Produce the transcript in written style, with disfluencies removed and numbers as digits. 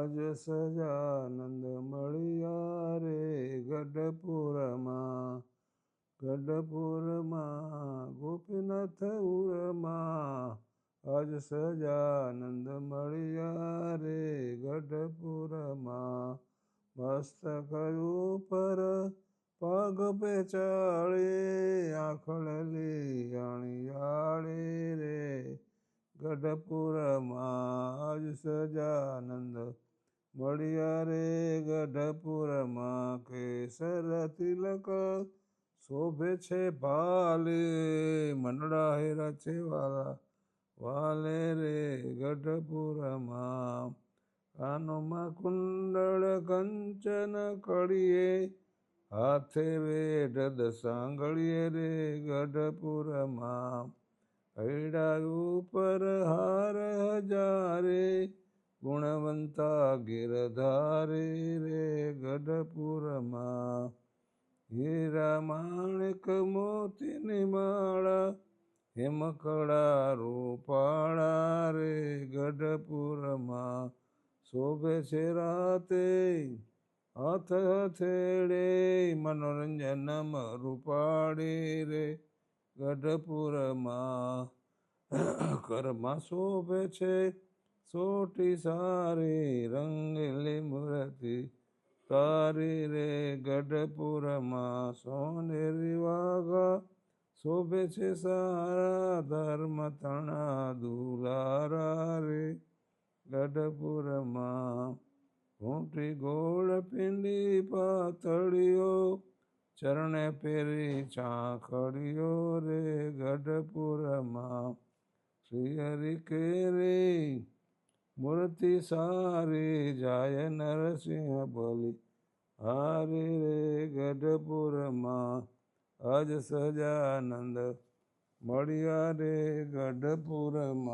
આજ સજાનંદ મળ્યા રે ગઢપુરમાં. ગઢપુરમાં ગોપીનાથ ઉરમાં, આજ સજાનંદ મળ્યા રે ગઢપુરમાં. મસ્તક ઉપર પગ પેચાળે, આંખળલી અણિયાળે રે ગઢપુરમાં. આજ સજાનંદ મળ્યા રે ગઢપુરમાં. કેસર તિલક શોભે છે ભાલે, મનડા હેરા છે વાલા વાલે રે ગઢપુરમાં. કાનોમાં કુંડળ કંચન કળીએ, હાથે વેઢ સાંગળીએ રે ગઢપુરમાં. હૈડા ઉપર હાર હજારે, ગુણવંતા ગિરધારે રે ગઢપુરમાં. હીરા માણેક મોતીની માળા, હિમકળા રૂપાળા રે ગઢપુરમાં. શોભે છે રાતે હાથ હથેળે, મનોરંજન રૂપાળી રે ગઢપુરમાં. ઘરમાં શોભે છે સોટી સારી, રંગેલી મૂર્તિ તારી રે ગઢપુરમાં. સોનેરી વાઘા શોભે છે સારા, ધર્મ તણા દુલારા રે ગઢપુરમાં. ઘૂંટી ગોળ પીંડી પાતળીઓ, ચરણે પેરી ચાંખડીઓ રે ગઢપુરમાં. શ્રી હરિ કેરી મૂર્તિ સારી, જાય નરસિંહ બલી હારી રે ગઢપુરમાં. આજ સજાનંદ મળ્યા રે ગઢપુરમાં.